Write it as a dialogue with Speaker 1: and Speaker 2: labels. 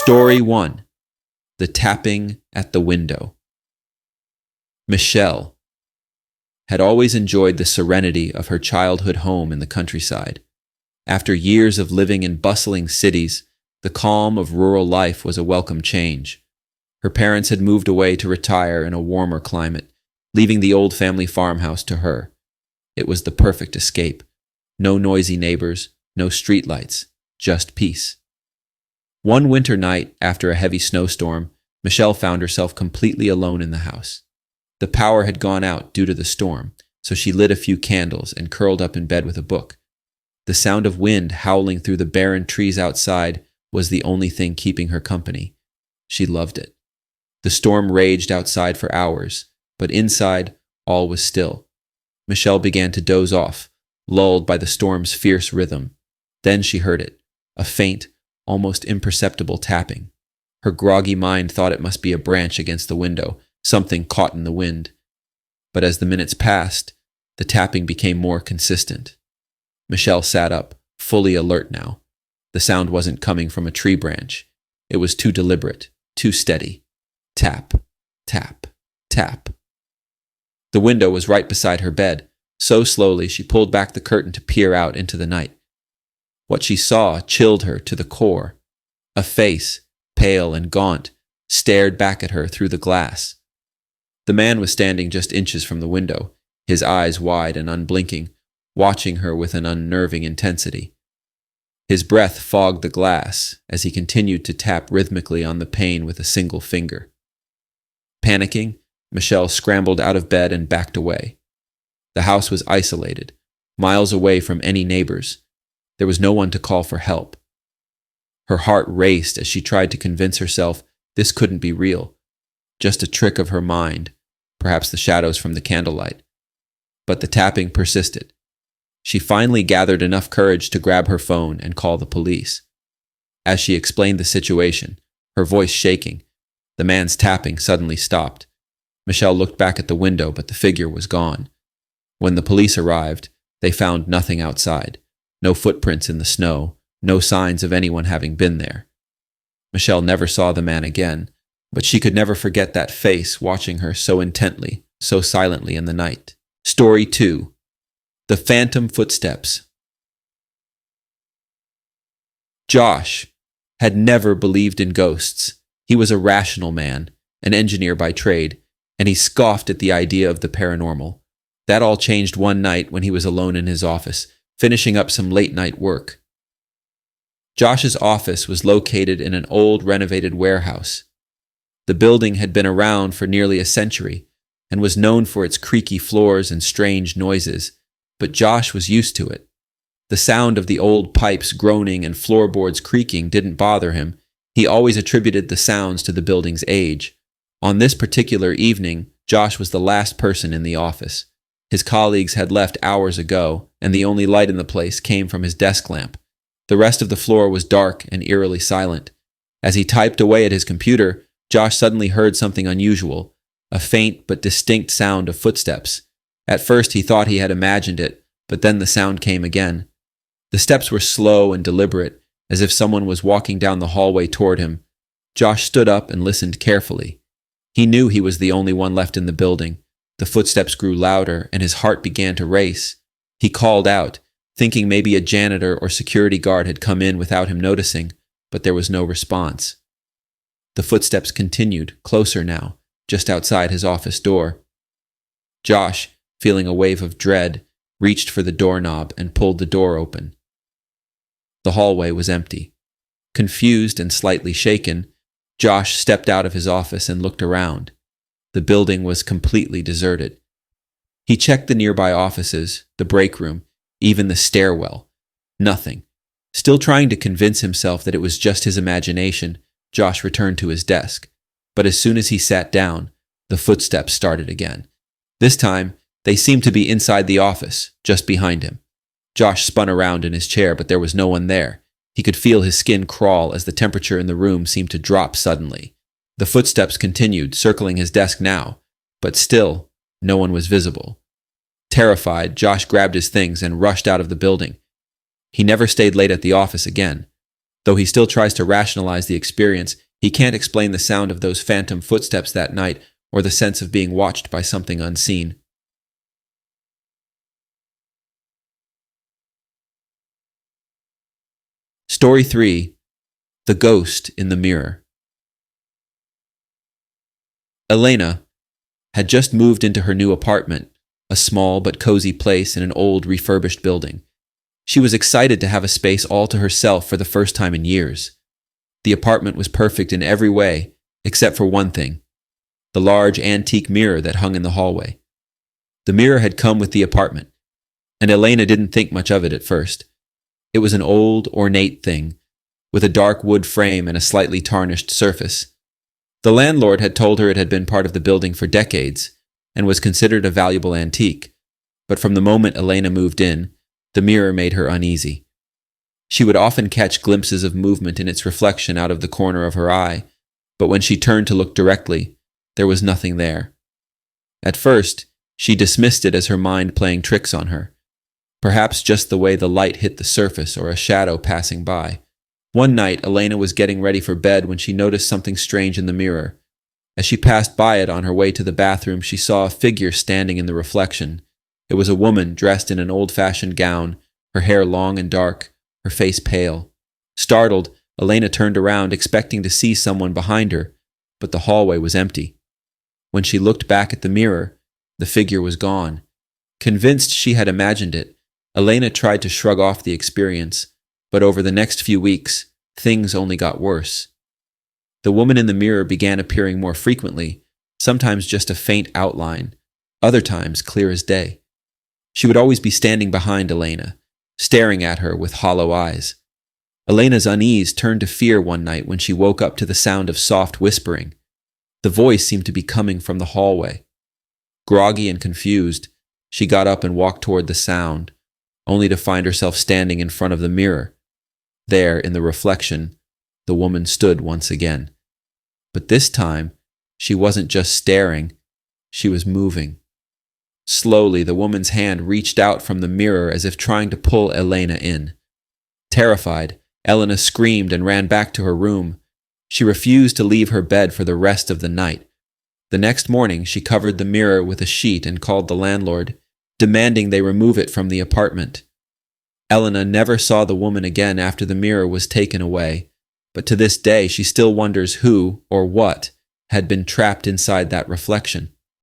Speaker 1: Story 1. The Tapping at the Window. Michelle had always enjoyed the serenity of her childhood home in the countryside. After years of living in bustling cities, the calm of rural life was a welcome change. Her parents had moved away to retire in a warmer climate, leaving the old family farmhouse to her. It was the perfect escape. No noisy neighbors, no streetlights, just peace. One winter night, after a heavy snowstorm, Michelle found herself completely alone in the house. The power had gone out due to the storm, so she lit a few candles and curled up in bed with a book. The sound of wind howling through the barren trees outside was the only thing keeping her company. She loved it. The storm raged outside for hours, but inside, all was still. Michelle began to doze off, lulled by the storm's fierce rhythm. Then she heard it, a faint, almost imperceptible tapping. Her groggy mind thought it must be a branch against the window, something caught in the wind. But as the minutes passed, the tapping became more consistent. Michelle sat up, fully alert now. The sound wasn't coming from a tree branch. It was too deliberate, too steady. Tap, tap, tap. The window was right beside her bed. So slowly she pulled back the curtain to peer out into the night. What she saw chilled her to the core. A face, pale and gaunt, stared back at her through the glass. The man was standing just inches from the window, his eyes wide and unblinking, watching her with an unnerving intensity. His breath fogged the glass as he continued to tap rhythmically on the pane with a single finger. Panicking, Michelle scrambled out of bed and backed away. The house was isolated, miles away from any neighbors. There was no one to call for help. Her heart raced as she tried to convince herself this couldn't be real, just a trick of her mind, perhaps the shadows from the candlelight. But the tapping persisted. She finally gathered enough courage to grab her phone and call the police. As she explained the situation, her voice shaking, the man's tapping suddenly stopped. Michelle looked back at the window, but the figure was gone. When the police arrived, they found nothing outside. No footprints in the snow, no signs of anyone having been there. Michelle never saw the man again, but she could never forget that face watching her so intently, so silently in the night. Story 2. The Phantom Footsteps. Josh had never believed in ghosts. He was a rational man, an engineer by trade, and he scoffed at the idea of the paranormal. That all changed one night when he was alone in his office, finishing up some late-night work. Josh's office was located in an old renovated warehouse. The building had been around for nearly a century and was known for its creaky floors and strange noises, but Josh was used to it. The sound of the old pipes groaning and floorboards creaking didn't bother him. He always attributed the sounds to the building's age. On this particular evening, Josh was the last person in the office. His colleagues had left hours ago, and the only light in the place came from his desk lamp. The rest of the floor was dark and eerily silent. As he typed away at his computer, Josh suddenly heard something unusual, a faint but distinct sound of footsteps. At first he thought he had imagined it, but then the sound came again. The steps were slow and deliberate, as if someone was walking down the hallway toward him. Josh stood up and listened carefully. He knew he was the only one left in the building. The footsteps grew louder, and his heart began to race. He called out, thinking maybe a janitor or security guard had come in without him noticing, but there was no response. The footsteps continued, closer now, just outside his office door. Josh, feeling a wave of dread, reached for the doorknob and pulled the door open. The hallway was empty. Confused and slightly shaken, Josh stepped out of his office and looked around. The building was completely deserted. He checked the nearby offices, the break room, even the stairwell. Nothing. Still trying to convince himself that it was just his imagination, Josh returned to his desk. But as soon as he sat down, the footsteps started again. This time, they seemed to be inside the office, just behind him. Josh spun around in his chair, but there was no one there. He could feel his skin crawl as the temperature in the room seemed to drop suddenly. The footsteps continued, circling his desk now, but still, no one was visible. Terrified, Josh grabbed his things and rushed out of the building. He never stayed late at the office again. Though he still tries to rationalize the experience, he can't explain the sound of those phantom footsteps that night or the sense of being watched by something unseen. Story 3. The Ghost in the Mirror. Elena had just moved into her new apartment, a small but cozy place in an old refurbished building. She was excited to have a space all to herself for the first time in years. The apartment was perfect in every way, except for one thing: the large antique mirror that hung in the hallway. The mirror had come with the apartment, and Elena didn't think much of it at first. It was an old, ornate thing, with a dark wood frame and a slightly tarnished surface. The landlord had told her it had been part of the building for decades and was considered a valuable antique, but from the moment Elena moved in, the mirror made her uneasy. She would often catch glimpses of movement in its reflection out of the corner of her eye, but when she turned to look directly, there was nothing there. At first, she dismissed it as her mind playing tricks on her, perhaps just the way the light hit the surface or a shadow passing by. One night, Elena was getting ready for bed when she noticed something strange in the mirror. As she passed by it on her way to the bathroom, she saw a figure standing in the reflection. It was a woman dressed in an old-fashioned gown, her hair long and dark, her face pale. Startled, Elena turned around, expecting to see someone behind her, but the hallway was empty. When she looked back at the mirror, the figure was gone. Convinced she had imagined it, Elena tried to shrug off the experience, but over the next few weeks, things only got worse. The woman in the mirror began appearing more frequently, sometimes just a faint outline, other times clear as day. She would always be standing behind Elena, staring at her with hollow eyes. Elena's unease turned to fear one night when she woke up to the sound of soft whispering. The voice seemed to be coming from the hallway. Groggy and confused, she got up and walked toward the sound, only to find herself standing in front of the mirror. There, in the reflection, the woman stood once again. But this time, she wasn't just staring, she was moving. Slowly, the woman's hand reached out from the mirror as if trying to pull Elena in. Terrified, Elena screamed and ran back to her room. She refused to leave her bed for the rest of the night. The next morning, she covered the mirror with a sheet and called the landlord, demanding they remove it from the apartment. Elena never saw the woman again after the mirror was taken away, but to this day she still wonders who or what had been trapped inside that reflection.